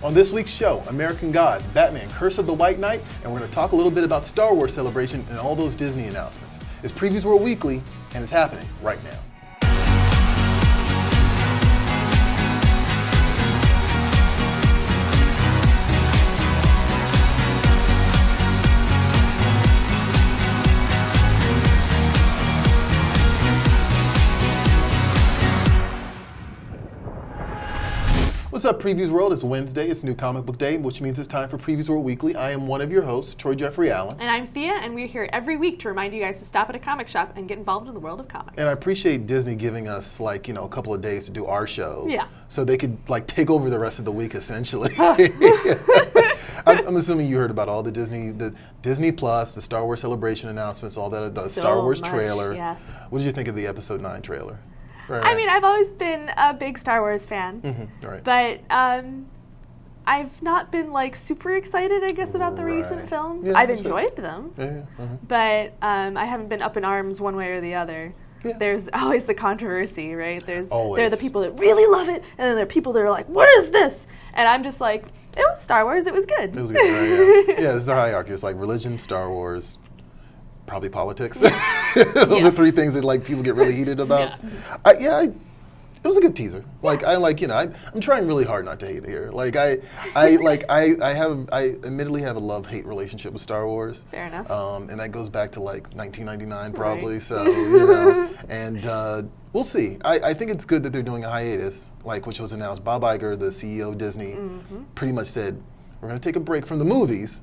On this week's show, American Gods, Batman, Curse of the White Knight, and we're going to talk a little bit about Star Wars Celebration and all those Disney announcements. It's Previews World Weekly, and it's happening right now. What's up, Previews World? It's Wednesday. It's New Comic Book Day, which means it's time for Previews World Weekly. I am one of your hosts, Troy Jeffrey Allen. And I'm Thea, and we're here every week to remind you guys to stop at a comic shop and get involved in the world of comics. And I appreciate Disney giving us, a couple of days to do our show. Yeah. So they could, take over the rest of the week, essentially. I'm assuming you heard about all the Disney Plus, the Star Wars Celebration announcements, all that, the Star Wars trailer. Yes. What did you think of the Episode 9 trailer? Right. I mean, I've always been a big Star Wars fan, right. But I've not been super excited, I guess, about the recent films. Yeah, I've enjoyed them, but I haven't been up in arms one way or the other. Yeah. There's always the controversy, right? There are the people that really love it, and then there are people that are like, "What is this?" And I'm just like, "It was Star Wars. It was good." It was good, right? Yeah, it's the hierarchy. It's like religion, Star Wars. Probably politics. Those are three things that people get really heated about. Yeah. It was a good teaser. I'm trying really hard not to hate it here. I admittedly have a love-hate relationship with Star Wars. Fair enough. And that goes back to 1999 probably. Right. So and we'll see. I think it's good that they're doing a hiatus, which was announced. Bob Iger, the CEO of Disney, pretty much said, "We're going to take a break from the movies."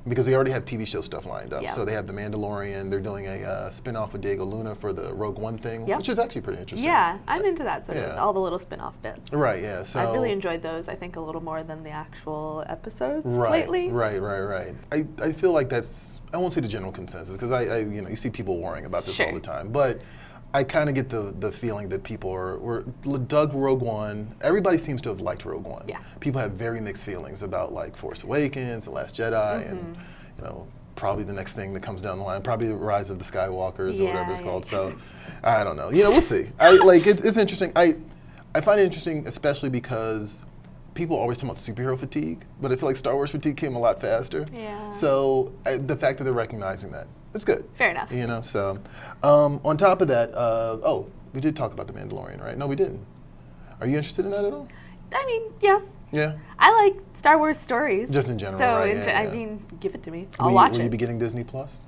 Because they already have TV show stuff lined up. Yep. So they have The Mandalorian. They're doing a spin-off with Diego Luna for the Rogue One thing, which is actually pretty interesting. Yeah, I'm into that sort of, all the little spin-off bits. Right, yeah. So I've really enjoyed those, I think, a little more than the actual episodes lately. Right. I feel like that's, I won't say the general consensus, because you see people worrying about this all the time. But I kind of get the feeling that people dug Rogue One. Everybody seems to have liked Rogue One. Yeah. People have very mixed feelings about Force Awakens, The Last Jedi, and probably the next thing that comes down the line, probably the Rise of the Skywalkers or whatever it's called. So I don't know. We'll see. It's interesting. I find it interesting, especially because people always talk about superhero fatigue, but I feel like Star Wars fatigue came a lot faster. Yeah. So the fact that they're recognizing that, it's good. Fair enough. So on top of that, we did talk about The Mandalorian, right? No, we didn't. Are you interested in that at all? I mean, yes. Yeah. I like Star Wars stories. Just in general, so right? I mean, give it to me. I'll watch it. Will you be getting Disney Plus?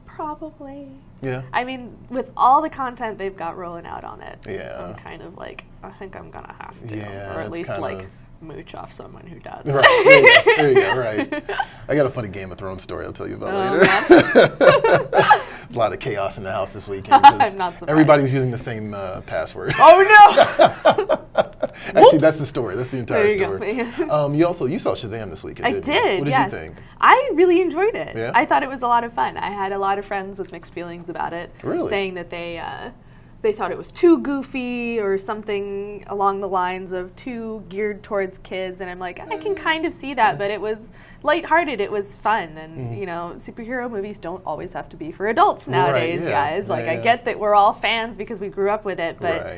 Probably. Yeah. I mean, with all the content they've got rolling out on it, I'm kind of I think I'm gonna have to, yeah, or at least mooch off someone who does. Right. There you go. Right. I got a funny Game of Thrones story I'll tell you about later. There's a lot of chaos in the house this weekend. I'm not surprised. Everybody was using the same password. Oh no! Actually, that's the story. That's the entire story. Go. You saw Shazam this weekend, I didn't did. you? What did you think? I really enjoyed it. Yeah? I thought it was a lot of fun. I had a lot of friends with mixed feelings about it, saying that they thought it was too goofy or something along the lines of too geared towards kids, and I'm like, I can kind of see that, but it was lighthearted, it was fun, and superhero movies don't always have to be for adults nowadays, guys. I get that we're all fans because we grew up with it, but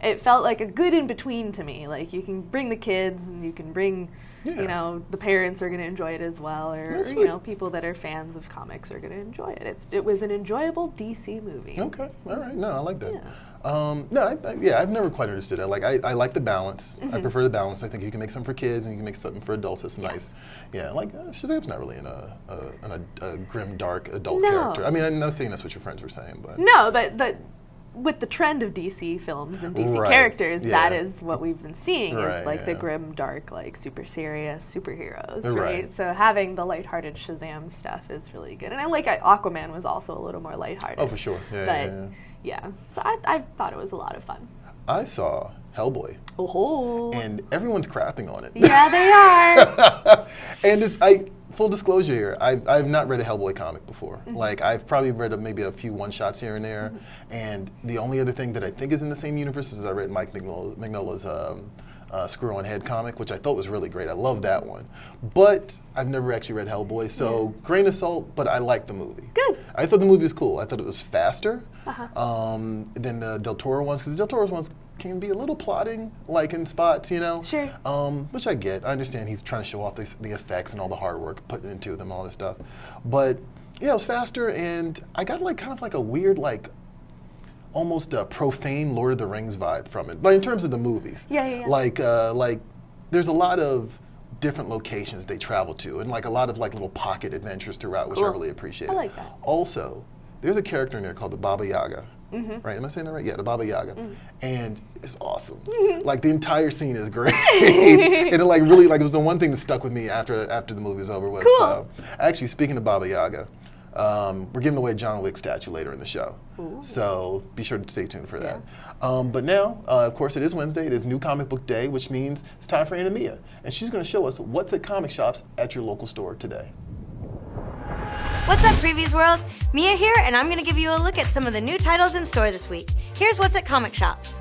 it felt like a good in-between to me. You can bring the kids, and you can bring the parents are going to enjoy it as well, or people that are fans of comics are going to enjoy it. It was an enjoyable DC movie. Okay, all right. No, I like that. Yeah. I've never quite understood that. I like the balance. I prefer the balance. I think you can make something for kids and you can make something for adults. It's nice. Yeah, Shazam's not really in a grim, dark adult character. I mean, I'm not saying that's what your friends were saying, but no, but with the trend of DC films and DC characters, that is what we've been seeing is the grim, dark, super serious superheroes, right? So having the lighthearted Shazam stuff is really good. And I Aquaman was also a little more lighthearted. Oh, for sure. Yeah. So I thought it was a lot of fun. I saw Hellboy. Oh. And everyone's crapping on it. Yeah, they are. And full disclosure here, I've not read a Hellboy comic before. I've probably read maybe a few one-shots here and there, and the only other thing that I think is in the same universe is I read Mike Mignola's Screw on Head comic, which I thought was really great. I love that one. But I've never actually read Hellboy, so grain of salt, but I liked the movie. Good. I thought the movie was cool. I thought it was faster than the Del Toro ones, because the Del Toro ones can be a little plotting, like in spots, you know? Sure. Which I get. I understand he's trying to show off the effects and all the hard work put into them, all this stuff. But yeah, it was faster, and I got like kind of like a weird, like almost a profane Lord of the Rings vibe from it. But in terms of the movies. Yeah. Like there's a lot of different locations they travel to, and like a lot of like little pocket adventures throughout, which I really appreciate. I like that. Also, there's a character in there called the Baba Yaga. Right? Am I saying that right? Yeah, the Baba Yaga. And it's awesome. Like the entire scene is great. And it like really, like it was the one thing that stuck with me after the movie was over with. Cool. So actually, speaking of Baba Yaga, we're giving away a John Wick statue later in the show. Ooh. So be sure to stay tuned for that. But now, of course, it is Wednesday. It is New Comic Book Day, which means it's time for Anna Mia. And she's going to show us what's at comic shops at your local store today. What's up, Previews World? Mia here, and I'm going to give you a look at some of the new titles in store this week. Here's what's at comic shops.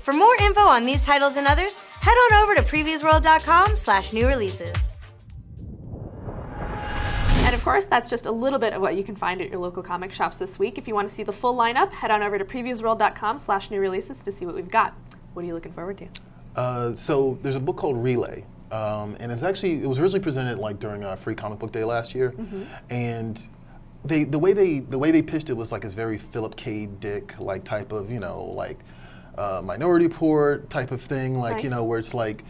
For more info on these titles and others, head on over to PREVIEWSworld.com/new releases. And of course, that's just a little bit of what you can find at your local comic shops this week. If you want to see the full lineup, head on over to PREVIEWSworld.com/new releases to see what we've got. What are you looking forward to? So there's a book called Relay, and it was originally presented like during Free Comic Book Day last year, and the way they pitched it was like this very Philip K. Dick like type of like Minority Report type of thing, like Nice. where it's like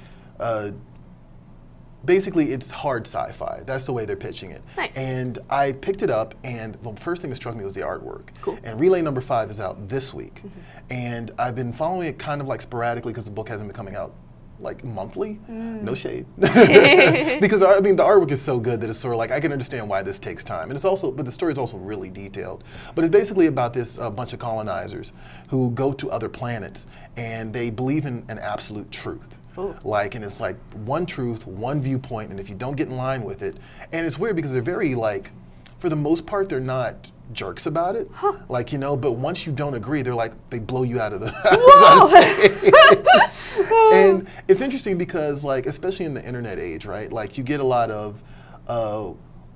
basically it's hard sci-fi. That's the way they're pitching it. Nice. And I picked it up, and the first thing that struck me was the artwork. Cool. And Relay number 5 is out this week, and I've been following it kind of like sporadically because the book hasn't been coming out like monthly. No shade. Because I mean the artwork is so good that it's sort of like I can understand why this takes time. And it's also, but the story is also really detailed. But it's basically about this bunch of colonizers who go to other planets, and they believe in an absolute truth. Ooh. Like, and it's like one truth, one viewpoint, and if you don't get in line with it, and it's weird because they're very like, for the most part, they're not jerks about it. Like, but once you don't agree, they're like, they blow you out of the And it's interesting because, like, especially in the internet age, right? Like, you get a lot of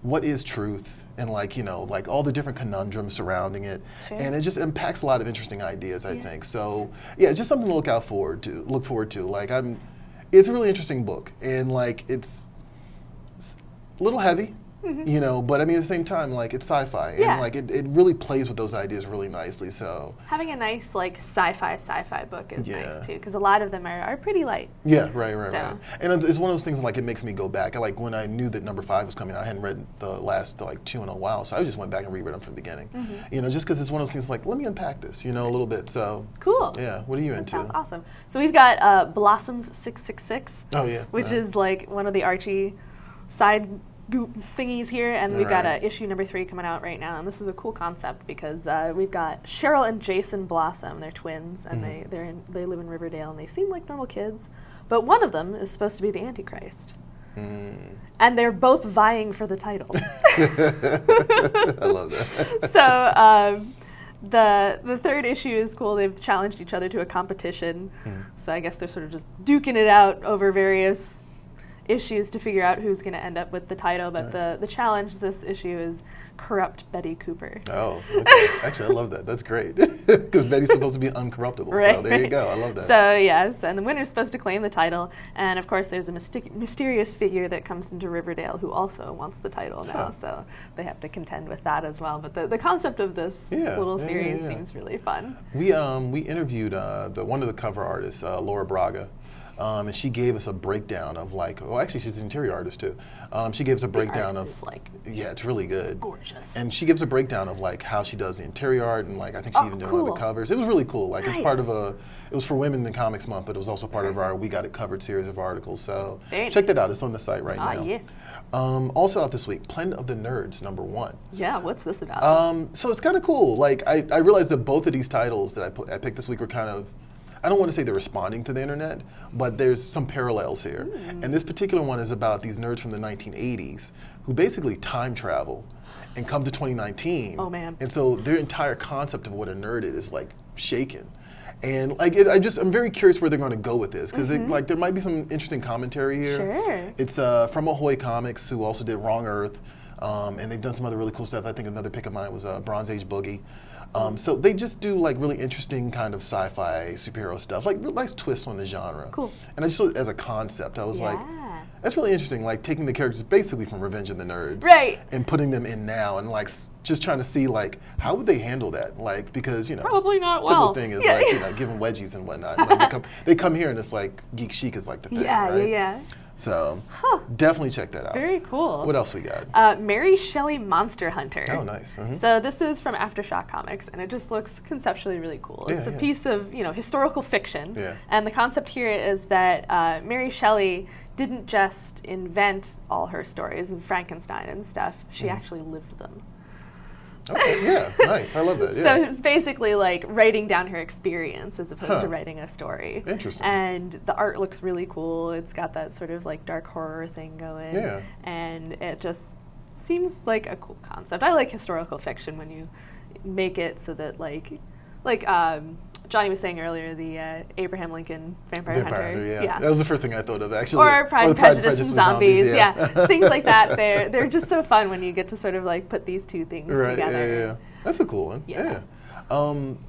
what is truth, and like, like all the different conundrums surrounding it. Sure. And it just impacts a lot of interesting ideas, I think. So, yeah, it's just something to look forward to. Like, it's a really interesting book, and like, it's a little heavy. But I mean, at the same time, like, it's sci-fi, and like it really plays with those ideas really nicely. So having a nice like sci-fi book is nice too, because a lot of them are pretty light. Yeah, right. And it's one of those things like it makes me go back. Like when I knew that number 5 was coming, I hadn't read the last like 2 in a while, so I just went back and reread them from the beginning. Just because it's one of those things like, let me unpack this, a little bit. So cool. Yeah, what are you into? Sounds awesome. So we've got Blossoms 666. Oh yeah. Which is like one of the Archie side goop thingies here, and we've got issue number 3 coming out right now, and this is a cool concept because we've got Cheryl and Jason Blossom. They're twins, and they live in Riverdale, and they seem like normal kids, but one of them is supposed to be the Antichrist, and they're both vying for the title. I love that. So the third issue is cool. They've challenged each other to a competition, so I guess they're sort of just duking it out over various issues to figure out who's going to end up with the title, but the challenge this issue is Corrupt Betty Cooper. Oh, okay. Actually, I love that. That's great. Because Betty's supposed to be uncorruptible, so there you go. I love that. So, yes, and the winner's supposed to claim the title, and of course there's a mysterious figure that comes into Riverdale who also wants the title now, so they have to contend with that as well. But the concept of this little series seems really fun. We interviewed one of the cover artists, Laura Braga, and she gave us a breakdown of like, oh, actually she's an interior artist too. She gives a breakdown of, like, yeah, it's really good. Gorgeous. And she gives a breakdown of like how she does the interior art, and like I think she even did one of the covers. It was really cool. Like it's part of it was for Women in Comics Month, but it was also part of our We Got It Covered series of articles. So check that out. It's on the site right now. Yeah. Also out this week, Planet of the Nerds #1. Yeah, what's this about? So it's kind of cool. Like I realized that both of these titles that I picked this week were kind of, I don't want to say they're responding to the internet, but there's some parallels here. And this particular one is about these nerds from the 1980s who basically time travel and come to 2019. Oh man. And so their entire concept of what a nerd is like shaken. And like I'm very curious where they're going to go with this, because like there might be some interesting commentary here. Sure. It's from Ahoy Comics, who also did Wrong Earth, and they've done some other really cool stuff. I think another pick of mine was Bronze Age Boogie. So they just do like really interesting kind of sci-fi superhero stuff, like nice twist on the genre. Cool. And I just thought as a concept, I was like, that's really interesting. Like taking the characters basically from Revenge of the Nerds, right, and putting them in now, and like just trying to see like how would they handle that, like because probably not well. The thing is like giving wedgies and whatnot. Like, they come here and it's like geek chic is like the thing, right? Yeah. So definitely check that out. Very cool. What else we got? Mary Shelley Monster Hunter. Oh, nice. So this is from Aftershock Comics, and it just looks conceptually really cool. It's a piece of historical fiction, and the concept here is that Mary Shelley didn't just invent all her stories of Frankenstein and stuff. She actually lived them. Okay, yeah, nice. I love that. Yeah. So it's basically like writing down her experience as opposed to writing a story. Interesting. And the art looks really cool. It's got that sort of like dark horror thing going. Yeah. And it just seems like a cool concept. I like historical fiction when you make it so that like Johnny was saying earlier, the Abraham Lincoln Vampire Hunter. Yeah. That was the first thing I thought of, actually. Or Pride, Prejudice, and Zombies. Yeah. Things like that. They're just so fun when you get to sort of like put these two things together. Yeah. That's a cool one. Yeah.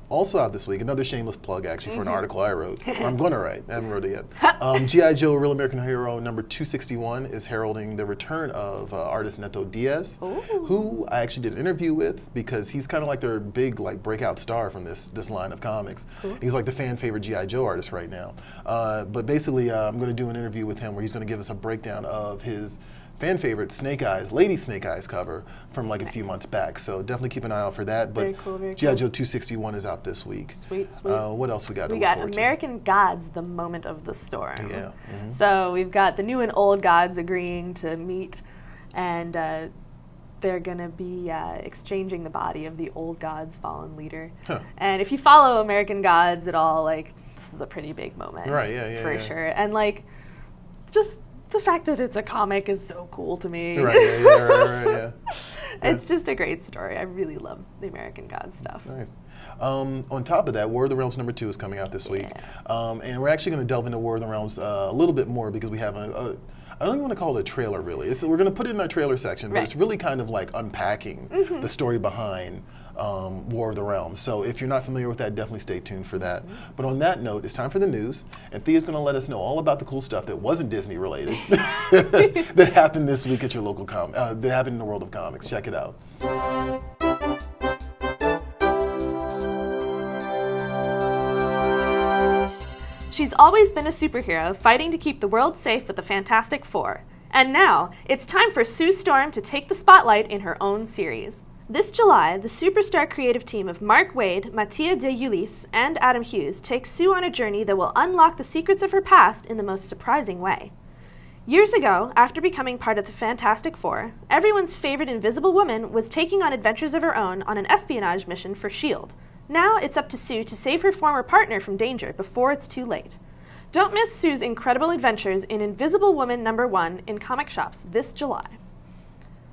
Also out this week, another shameless plug actually for an article I wrote. I'm going to write. I haven't wrote it yet. G.I. Joe Real American Hero number 261 is heralding the return of artist Neto Diaz, who I actually did an interview with because he's kind of like their big like breakout star from this line of comics. Cool. He's like the fan favorite G.I. Joe artist right now. But basically, I'm going to do an interview with him where he's going to give us a breakdown of his fan favorite Snake Eyes, Lady Snake Eyes cover from like a few months back. So definitely keep an eye out for that. But G.I. Joe 261 is out this week. Sweet. What else we got? We got American Gods, The Moment of the Storm. Yeah. So we've got the new and old gods agreeing to meet, and they're going to be exchanging the body of the old god's fallen leader. And if you follow American Gods at all, like this is a pretty big moment. Right, for sure. And like just the fact that it's a comic is so cool to me. Right. It's just a great story. I really love the American Gods stuff. Nice. On top of that, War of the Realms number 2 is coming out this week. And we're actually going to delve into War of the Realms a little bit more because we have I don't even want to call it a trailer, really. We're going to put it in our trailer section, but it's really kind of like unpacking the story behind War of the Realms. So if you're not familiar with that, definitely stay tuned for that. But on that note, it's time for the news, and Thea's going to let us know all about the cool stuff that wasn't Disney related that happened this week at your local that happened in the world of comics. Check it out. She's always been a superhero, fighting to keep the world safe with the Fantastic Four. And now, it's time for Sue Storm to take the spotlight in her own series. This July, the superstar creative team of Mark Waid, Mattia De Ulis, and Adam Hughes takes Sue on a journey that will unlock the secrets of her past in the most surprising way. Years ago, after becoming part of the Fantastic Four, everyone's favorite Invisible Woman was taking on adventures of her own on an espionage mission for S.H.I.E.L.D. Now it's up to Sue to save her former partner from danger before it's too late. Don't miss Sue's incredible adventures in Invisible Woman #1 in comic shops this July.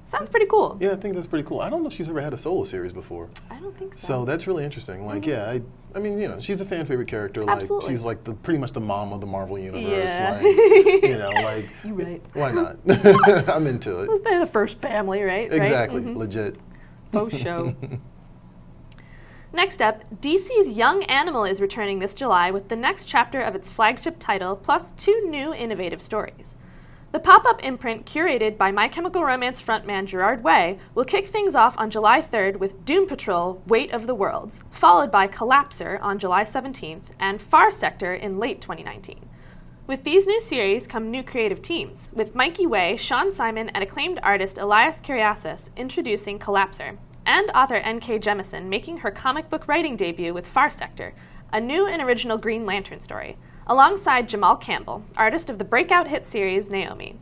Sounds pretty cool. Yeah, I think that's pretty cool. I don't know if she's ever had a solo series before. I don't think so. So that's really interesting. Like, I mean, she's a fan favorite character. Like, she's like pretty much the mom of the Marvel universe. Yeah. Like, like, you're right. Why not? I'm into it. They're the first family, right? Exactly. Legit. Faux show. Next up, DC's Young Animal is returning this July with the next chapter of its flagship title, plus 2 new innovative stories. The pop-up imprint, curated by My Chemical Romance frontman Gerard Way, will kick things off on July 3rd with Doom Patrol, Weight of the Worlds, followed by Collapser on July 17th, and Far Sector in late 2019. With these new series come new creative teams, with Mikey Way, Sean Simon, and acclaimed artist Elias Kyriasis introducing Collapser, and author N.K. Jemisin making her comic book writing debut with Far Sector, a new and original Green Lantern story, alongside Jamal Campbell, artist of the breakout hit series Naomi.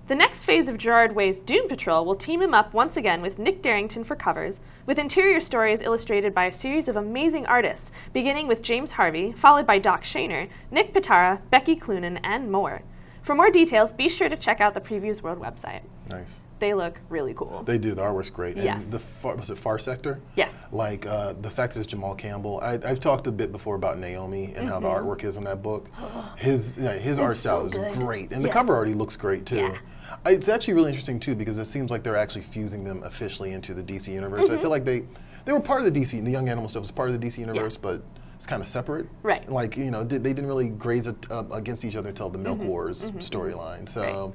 The next phase of Gerard Way's Doom Patrol will team him up once again with Nick Darrington for covers, with interior stories illustrated by a series of amazing artists, beginning with James Harvey, followed by Doc Shaner, Nick Pitara, Becky Cloonan, and more. For more details, be sure to check out the Previews World website. Nice. They look really cool. They do. The artwork's great. Yes. And was it Far Sector? Yes. Like the fact that it's Jamal Campbell. I've talked a bit before about Naomi and how the artwork is on that book. His art style so is great, and Yes. the cover already looks great too. Yeah. It's actually really interesting too because it seems like they're actually fusing them officially into the DC universe. I feel like they were part of the DC. The Young Animal stuff was part of the DC universe, but it's kind of separate. Right. Like they didn't really graze it against each other until the Milk Wars storyline. So. Right.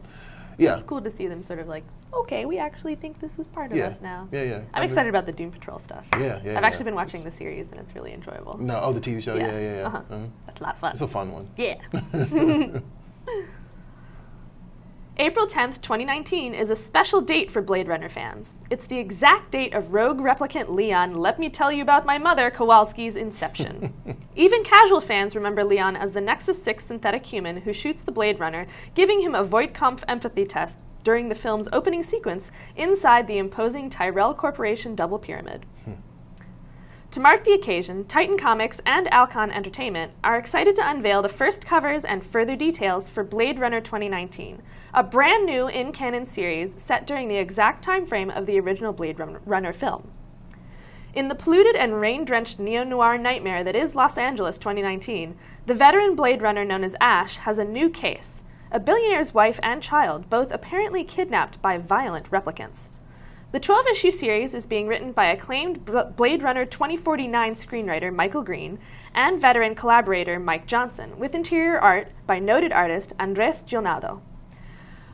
Yeah. It's cool to see them sort of like, okay, we actually think this is part of us now. Yeah. I'm excited about the Doom Patrol stuff. Yeah. I've actually been watching the series and it's really enjoyable. No, the TV show. Yeah. Uh-huh. That's a lot of fun. It's a fun one. Yeah. April 10th, 2019 is a special date for Blade Runner fans. It's the exact date of rogue replicant Leon, let me tell you about my mother, Kowalski's inception. Even casual fans remember Leon as the Nexus 6 synthetic human who shoots the Blade Runner, giving him a Voight-Kampff empathy test during the film's opening sequence inside the imposing Tyrell Corporation double pyramid. To mark the occasion, Titan Comics and Alcon Entertainment are excited to unveil the first covers and further details for Blade Runner 2019, a brand new in-canon series set during the exact time frame of the original Blade Runner film. In the polluted and rain-drenched neo-noir nightmare that is Los Angeles 2019, the veteran Blade Runner known as Ash has a new case, a billionaire's wife and child, both apparently kidnapped by violent replicants. The 12-issue series is being written by acclaimed Blade Runner 2049 screenwriter Michael Green and veteran collaborator Mike Johnson, with interior art by noted artist Andres Gionaldo.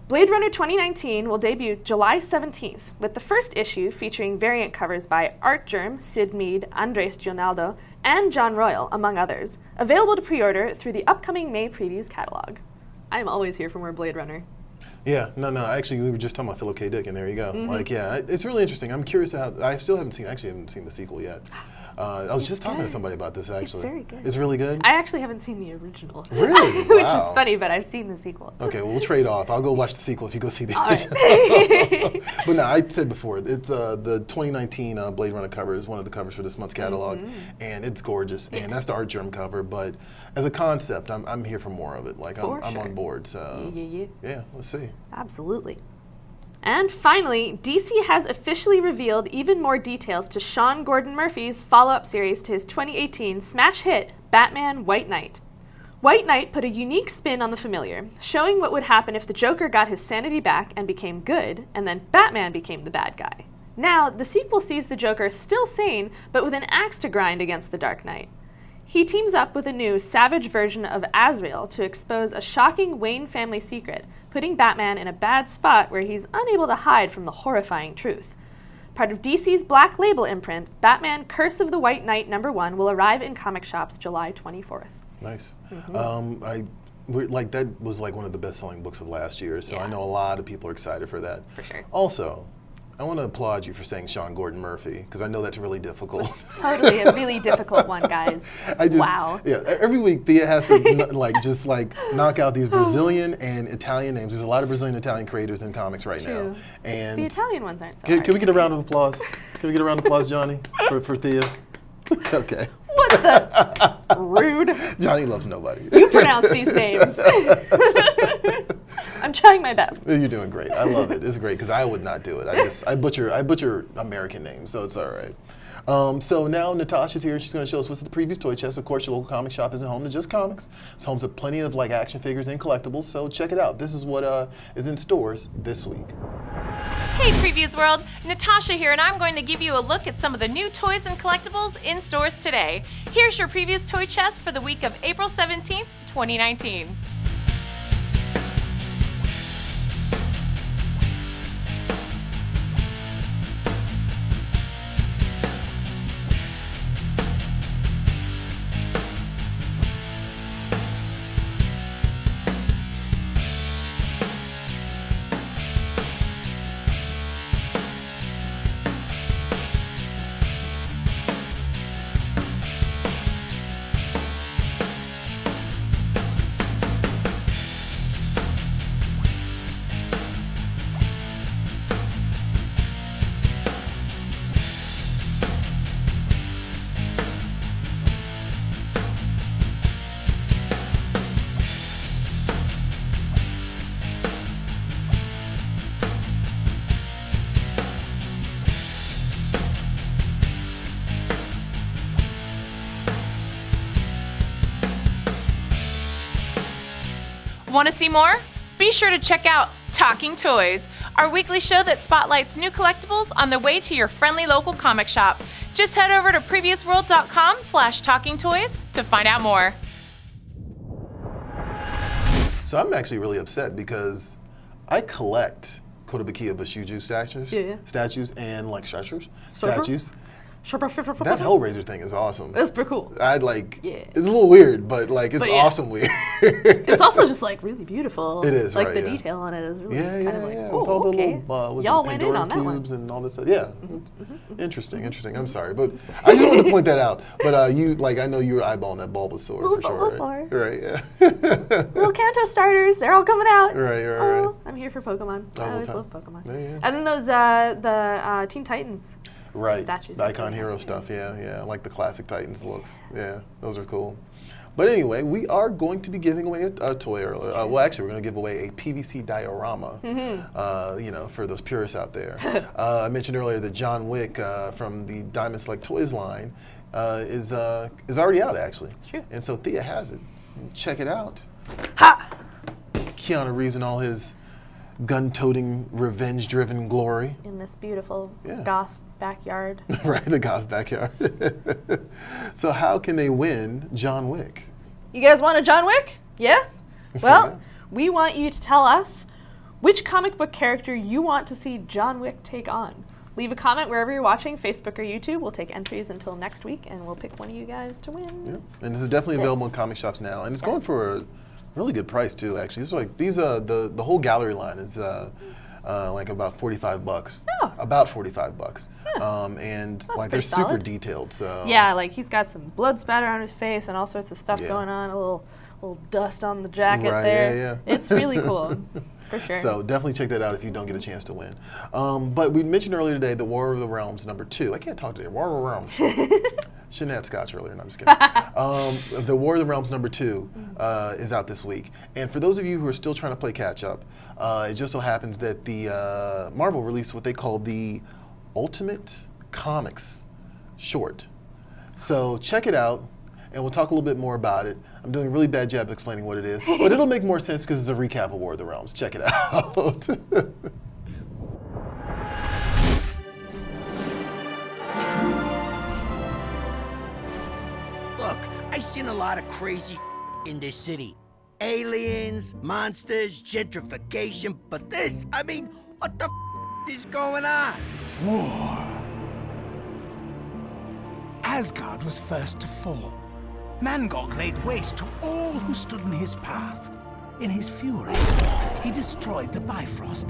Blade Runner 2019 will debut July 17th, with the first issue featuring variant covers by Art Germ, Sid Mead, Andres Gionaldo, and John Royal, among others, available to pre-order through the upcoming May previews catalog. I am always here for more Blade Runner. Yeah, no. Actually, we were just talking about Philip K. Dick, and there you go. Like, yeah, it's really interesting. I'm curious how. I still haven't seen the sequel yet. I was just talking to somebody about this actually. It's very good. It's really good. I actually haven't seen the original. Really? Which Wow. is funny, but I've seen the sequel. Okay, well, we'll trade off. I'll go watch the sequel if you go see the All original. right. But no, I said before, it's the 2019 Blade Runner cover is one of the covers for this month's catalog, and it's gorgeous. And that's the Art Germ cover. But as a concept, I'm here for more of it. Like I'm on board. So yeah, let's see. Absolutely. And finally, DC has officially revealed even more details to Sean Gordon Murphy's follow-up series to his 2018 smash hit, Batman White Knight. White Knight put a unique spin on the familiar, showing what would happen if the Joker got his sanity back and became good, and then Batman became the bad guy. Now, the sequel sees the Joker still sane, but with an axe to grind against the Dark Knight. He teams up with a new, savage version of Azrael to expose a shocking Wayne family secret, putting Batman in a bad spot where he's unable to hide from the horrifying truth. Part of DC's Black Label imprint, Batman Curse of the White Knight #1 will arrive in comic shops July 24th. Nice. That was like one of the best-selling books of last year, so I know a lot of people are excited for that. For sure. Also, I want to applaud you for saying Sean Gordon Murphy, because I know that's really difficult. Totally a really difficult one, guys. Wow. Yeah, every week Thea has to knock out these Brazilian and Italian names. There's a lot of Brazilian and Italian creators in comics right now. And the Italian ones aren't so can hard. we get a round of applause? Can we get a round of applause, Johnny, for Thea? Okay. What the? Rude. Johnny loves nobody. You pronounce these names. I'm trying my best. You're doing great. I love it. It's great because I would not do it. I butcher American names, so it's all right. So now Natasha's here. She's going to show us what's the Previews toy chest. Of course, your local comic shop isn't home to just comics. It's home to plenty of action figures and collectibles. So check it out. This is what is in stores this week. Hey Previews World, Natasha here, and I'm going to give you a look at some of the new toys and collectibles in stores today. Here's your Previews toy chest for the week of April 17th, 2019. Want to see more? Be sure to check out Talking Toys, our weekly show that spotlights new collectibles on the way to your friendly local comic shop. Just head over to PREVIEWSworld.com/talkingtoys to find out more. So I'm actually really upset because I collect Kotobukiya Bushuju statues and like statues. That Hellraiser thing is awesome. It's pretty cool. It's a little weird, but like it's awesome weird. It's also just like really beautiful. It is, like right? the detail on it is really kind of like, With oh, all the okay. little Y'all went in on that cubes one. and all this stuff. Yeah, interesting. I'm sorry, but I just wanted to point that out. But I know you were eyeballing that Bulbasaur for sure. Right? Yeah. Little Kanto starters, they're all coming out. Right. Oh, I'm here for Pokemon. I always love Pokemon. Yeah. And then those the Teen Titans. Right, Statues. the Icon Hero stuff, yeah, like the classic Titans looks. Yeah, those are cool. But anyway, we are going to be giving away a toy earlier. Well, actually, we're going to give away a PVC diorama, for those purists out there. I mentioned earlier that John Wick from the Diamond Select Toys line is already out, actually. It's true. And so Thea has it. Check it out. Ha! Keanu Reeves in all his gun-toting, revenge-driven glory. In this beautiful goth backyard. Right, the goth backyard. So how can they win John Wick? You guys want a John Wick? Yeah? Well, we want you to tell us which comic book character you want to see John Wick take on. Leave a comment wherever you're watching, Facebook or YouTube. We'll take entries until next week, and we'll pick one of you guys to win. Yeah. And this is definitely available in comic shops now, and it's going for a really good price too. Actually, the whole gallery line is like about $45. Oh. About $45. Yeah. And That's like they're pretty super solid. detailed. So Yeah, like he's got some blood spatter on his face and all sorts of stuff going on. A little dust on the jacket there. Yeah. It's really cool, for sure. So definitely check that out if you don't get a chance to win. But we mentioned earlier today the War of the Realms #2. I can't talk today. War of the Realms. Shouldn't have had scotch earlier. No, I'm just kidding. The War of the Realms #2 is out this week. And for those of you who are still trying to play catch up, it just so happens that the Marvel released what they call the Ultimate Comics short. So check it out, and we'll talk a little bit more about it. I'm doing a really bad job explaining what it is, but it'll make more sense because it's a recap of War of the Realms. Check it out. Look, I seen a lot of crazy in this city. Aliens, monsters, gentrification, but this, I mean, what the is going on? War. Asgard was first to fall. Mangog laid waste to all who stood in his path. In his fury, he destroyed the Bifrost,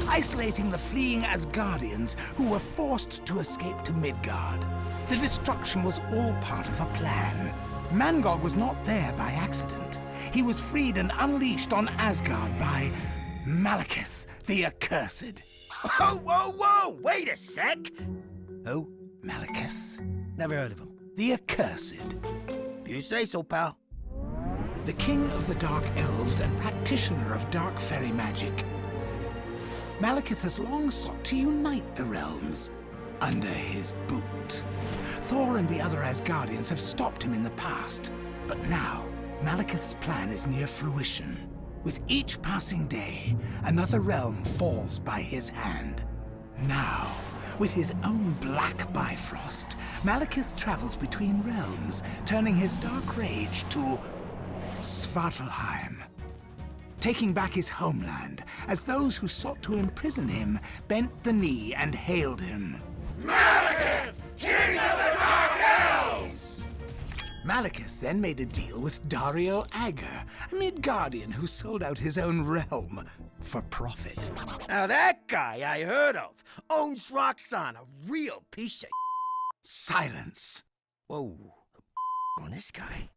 isolating the fleeing Asgardians who were forced to escape to Midgard. The destruction was all part of a plan. Mangog was not there by accident. He was freed and unleashed on Asgard by Malekith, the Accursed. Whoa, wait a sec. Who? Malekith, Never heard of him. the Accursed. You say so, pal. The king of the Dark Elves and practitioner of dark fairy magic. Malekith has long sought to unite the realms under his boot. Thor and the other Asgardians have stopped him in the past, but now Malekith's plan is near fruition. With each passing day, another realm falls by his hand. Now, with his own black Bifrost, Malekith travels between realms, turning his dark rage to Svartalfheim, taking back his homeland as those who sought to imprison him bent the knee and hailed him. Malekith, King of the Dark Elves! Malekith then made a deal with Dario Agger, a Midgardian who sold out his own realm for profit. Now that guy I heard of owns Roxxon, a real piece of Silence. Whoa, on this guy.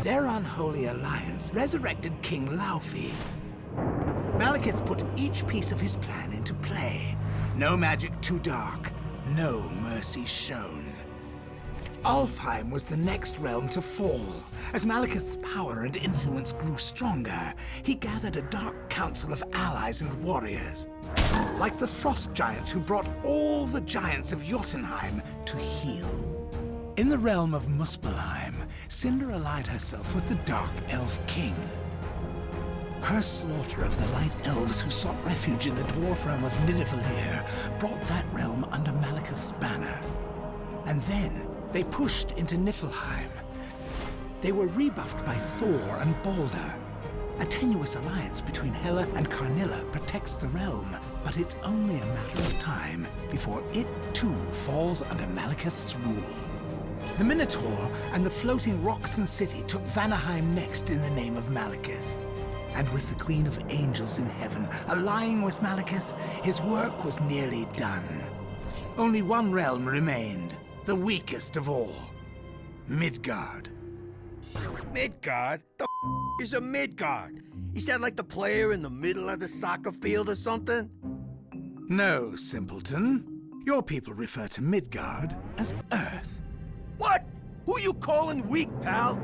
Their unholy alliance resurrected King Laufey. Malekith put each piece of his plan into play. No magic too dark, no mercy shown. Alfheim was the next realm to fall. As Malekith's power and influence grew stronger, he gathered a dark council of allies and warriors. Like the frost giants who brought all the giants of Jotunheim to heel. In the realm of Muspelheim, Cinder allied herself with the Dark Elf King. Her slaughter of the light elves who sought refuge in the dwarf realm of Nidavellir brought that realm under Malekith's banner. And then they pushed into Niflheim. They were rebuffed by Thor and Balder. A tenuous alliance between Hela and Karnilla protects the realm, but it's only a matter of time before it too falls under Malekith's rule. The Minotaur and the floating Roxen city took Vanaheim next in the name of Malekith. And with the Queen of Angels in heaven allying with Malekith, his work was nearly done. Only one realm remained, the weakest of all, Midgard. Midgard? The is a Midgard? Is that like the player in the middle of the soccer field or something? No, simpleton. Your people refer to Midgard as Earth. What? Who you calling weak, pal?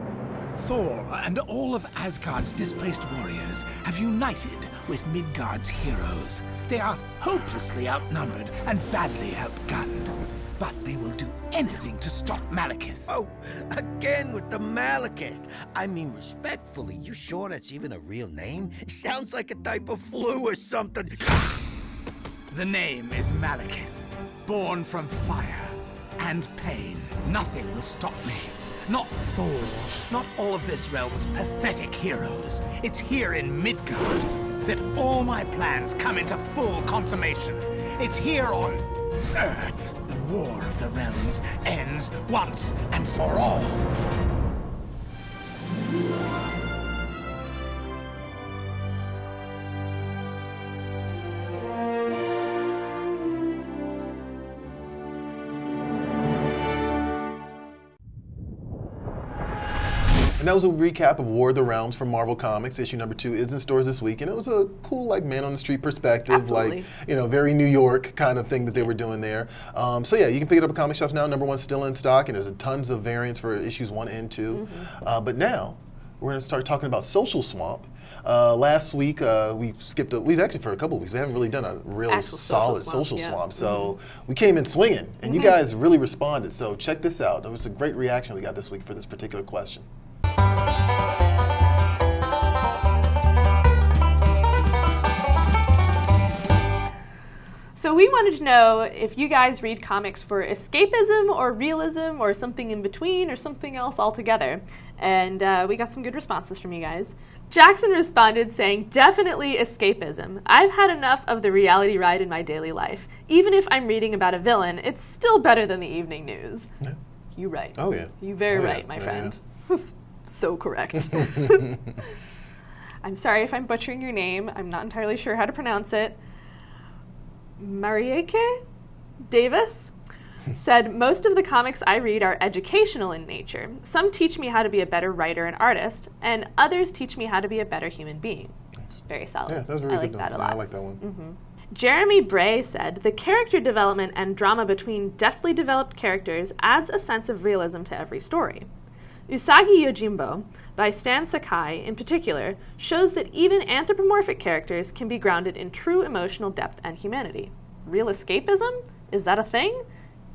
Thor and all of Asgard's displaced warriors have united with Midgard's heroes. They are hopelessly outnumbered and badly outgunned, but they will do anything to stop Malekith. Oh, again with the Malekith. I mean, respectfully, you sure that's even a real name? It sounds like a type of flu or something. The name is Malekith, born from fire and pain. Nothing will stop me. Not Thor, not all of this realm's pathetic heroes. It's here in Midgard that all my plans come into full consummation. It's here on Earth. The war of the realms ends once and for all. And that was a recap of War of the Realms from Marvel Comics. Issue number 2 is in stores this week, and it was a cool, like, man on the street perspective, Absolutely. like, you know, very New York kind of thing that they were doing there. So yeah, you can pick it up at comic shops now. Number 1's still in stock, and there's tons of variants for issues 1 and 2. But now we're going to start talking about Social Swamp. Last week we've actually for a couple of weeks we haven't really done a real Actual solid social social swamp, swamp. So we came in swinging, and you guys really responded. So check this out. It was a great reaction we got this week for this particular question. So we wanted to know if you guys read comics for escapism or realism or something in between or something else altogether. And we got some good responses from you guys. Jackson responded saying, definitely escapism. I've had enough of the reality ride in my daily life. Even if I'm reading about a villain, it's still better than the evening news. Yeah. You right. Oh yeah. You very Oh, yeah. right, my Yeah, friend. So correct. I'm sorry if I'm butchering your name. I'm not entirely sure how to pronounce it. Marieke Davis said, most of the comics I read are educational in nature. Some teach me how to be a better writer and artist, and others teach me how to be a better human being. Very solid. Yeah, that's very I good. like that a lot. I like that one. Jeremy Bray said, the character development and drama between deftly developed characters adds a sense of realism to every story. Usagi Yojimbo, by Stan Sakai in particular, shows that even anthropomorphic characters can be grounded in true emotional depth and humanity. Real escapism? Is that a thing?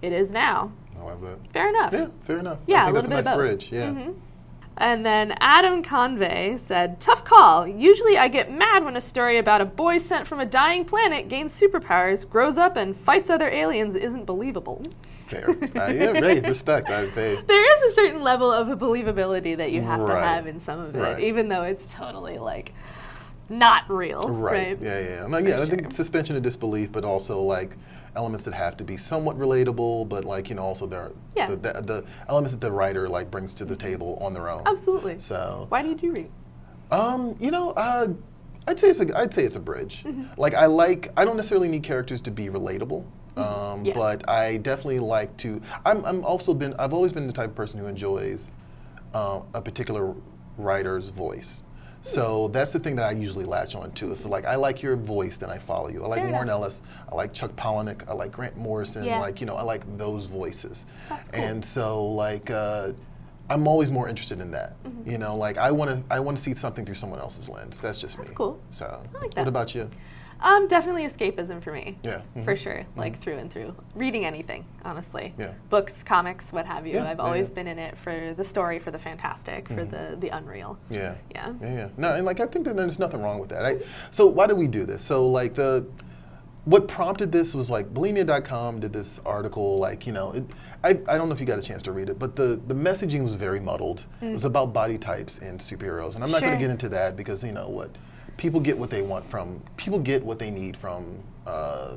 It is now. I love that. Fair enough. Yeah, fair enough. Yeah, I think a little that's bit a of nice both. bridge. Yeah. And then Adam Convey said, tough call. Usually I get mad when a story about a boy sent from a dying planet gains superpowers, grows up, and fights other aliens isn't believable. Fair. Yeah, hey, respect. There There is a certain level of believability that you have to Right. have in some of it, Right. even though it's totally, like, not real. Right. Yeah. I'm like, yeah, I think suspension of disbelief, but also like elements that have to be somewhat relatable, but like, you know, also there are the elements that the writer like brings to the table on their own. Absolutely. So Why did you read? you know, I'd say it's a bridge. Like I don't necessarily need characters to be relatable. Yeah. But I definitely like to. I've always been the type of person who enjoys a particular writer's voice. So that's the thing that I usually latch on to. If like I like your voice, then I follow you. I like Fair Warren enough. Ellis. I like Chuck Palahniuk. I like Grant Morrison. Yeah. Like, you know, I like those voices. That's cool. And so like I'm always more interested in that. You know, like I want to see something through someone else's lens. That's just me. That's cool. So I like what that. about you? Definitely escapism for me. Yeah. For sure. Like through and through. Reading anything, honestly. Yeah. Books, comics, what have you. Yeah, I've always been in it for the story, for the fantastic, for the unreal. Yeah. Yeah. Yeah. No, and like I think that there's nothing wrong with that. So why do we do this? So like what prompted this was like bulimia.com did this article, like, you know, I don't know if you got a chance to read it, but the messaging was very muddled. It was about body types and superheroes. And I'm not going to get into that because, you know what, people get what they need from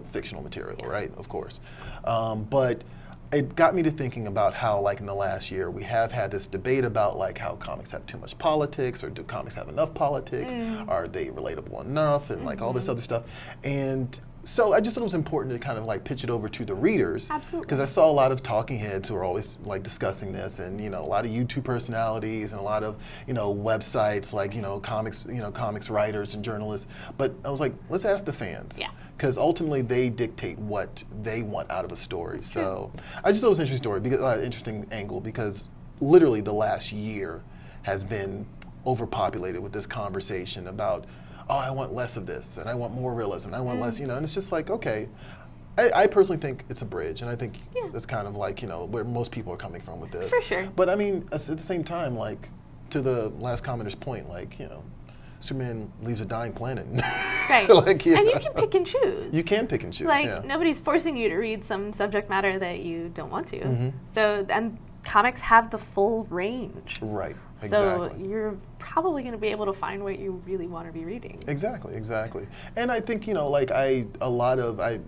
fictional material, right? Of course. But it got me to thinking about how, like, in the last year, we have had this debate about, like, how comics have too much politics, or do comics have enough politics? Are they relatable enough? And, like, all this other stuff. And so I just thought it was important to kind of, like, pitch it over to the readers. Absolutely. Because I saw a lot of talking heads who are always, like, discussing this, and, you know, a lot of YouTube personalities and a lot of, you know, websites, like, you know, comics writers and journalists. But I was like, let's ask the fans. Yeah. Because ultimately they dictate what they want out of a story. So I just thought it was an interesting story, because interesting angle, because literally the last year has been overpopulated with this conversation about, oh, I want less of this, and I want more realism, and I want less, you know, and it's just like, okay. I personally think it's a bridge, and I think that's kind of like, you know, where most people are coming from with this. For sure. But I mean, at the same time, like, to the last commenter's point, like, you know, Superman leaves a dying planet. Right. Like, and you can pick and choose. You can pick and choose, Like, nobody's forcing you to read some subject matter that you don't want to. So, and comics have the full range. Right, exactly. So you're probably going to be able to find what you really want to be reading. Exactly. And I think, you know, like I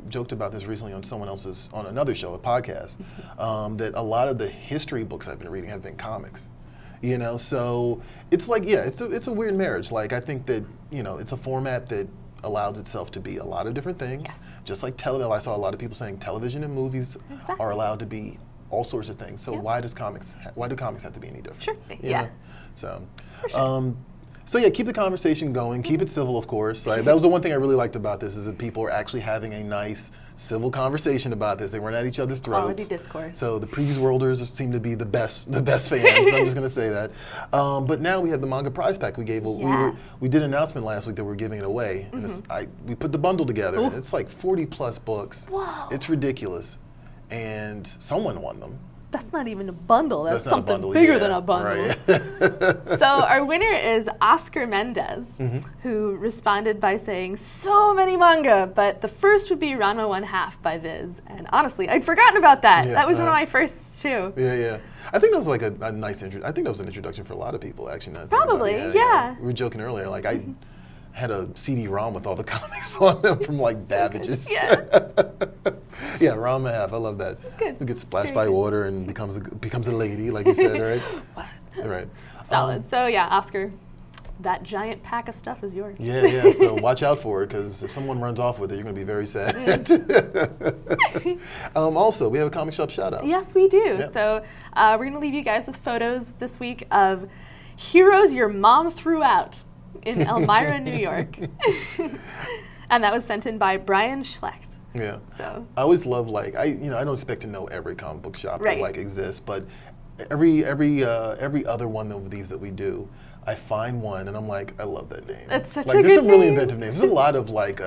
joked about this recently on another show, a podcast, that a lot of the history books I've been reading have been comics. You know, so it's like, yeah, it's a weird marriage. Like, I think that, you know, it's a format that allows itself to be a lot of different things. Yes. Just like television. I saw a lot of people saying television and movies are allowed to be all sorts of things. So why do comics have to be any different? Sure. You know? So, so yeah, keep the conversation going. Keep it civil, of course. Like, that was the one thing I really liked about this, is that people are actually having a nice, civil conversation about this. They weren't at each other's throats. Quality discourse. So the Previews Worlders seem to be the best fans. I'm just going to say that. But now we have the manga prize pack we gave. We did an announcement last week that we're giving it away. And we put the bundle together. And it's like 40 plus books. Whoa. It's ridiculous. And someone won them. That's not even a bundle. That's not something a bundle, bigger than a bundle. Right. So our winner is Oscar Mendez, who responded by saying, so many manga, but the first would be Ranma 1/2 by Viz. And honestly, I'd forgotten about that. Yeah, that was one of my firsts too. Yeah. I think that was like a nice intro. I think that was an introduction for a lot of people, actually. now that I think about Probably, it. yeah. We were joking earlier, like I had a CD-ROM with all the comics on them from like Babbage's. Yeah. Yeah, Ranma 1/2. I love that. Good. It gets splashed by water and becomes a lady, like you said, right? Right. Solid. So yeah, Oscar, that giant pack of stuff is yours. Yeah. So watch out for it, because if someone runs off with it, you're going to be very sad. Also, we have a comic shop shout out. Yes, we do. Yep. So we're going to leave you guys with photos this week of heroes your mom threw out in Elmira, New York. And that was sent in by Brian Schlecht. Yeah. So I always love, like, I don't expect to know every comic book shop Right. that like exists, but every other one of these that we do, I find one and I'm like, I love that name. That's such like, a there's good some really name. inventive names. There's a lot of like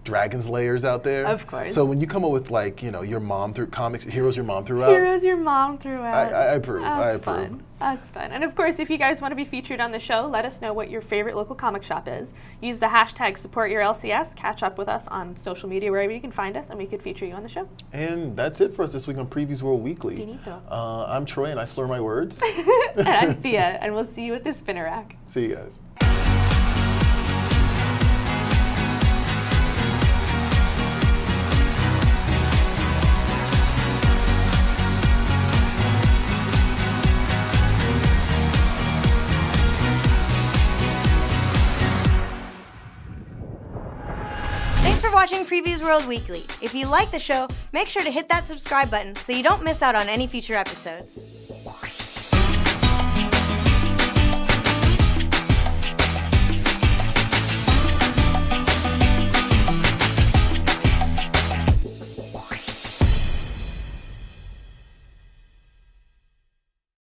Dragon's Layers out there. Of course. So when you come up with, like, you know, your mom threw comics, heroes your mom threw out. heroes your mom threw out. I approve. I approve. Fun. That's fun. And of course, if you guys want to be featured on the show, let us know what your favorite local comic shop is. Use the hashtag #SupportYourLCS. Catch up with us on social media wherever you can find us, and we could feature you on the show. And that's it for us this week on Previews World Weekly. Finito. I'm Troy, and I slur my words. And I'm Thea, and we'll see you at the spinner rack. See you guys. Thanks for watching Previews World Weekly. If you like the show, make sure to hit that subscribe button so you don't miss out on any future episodes.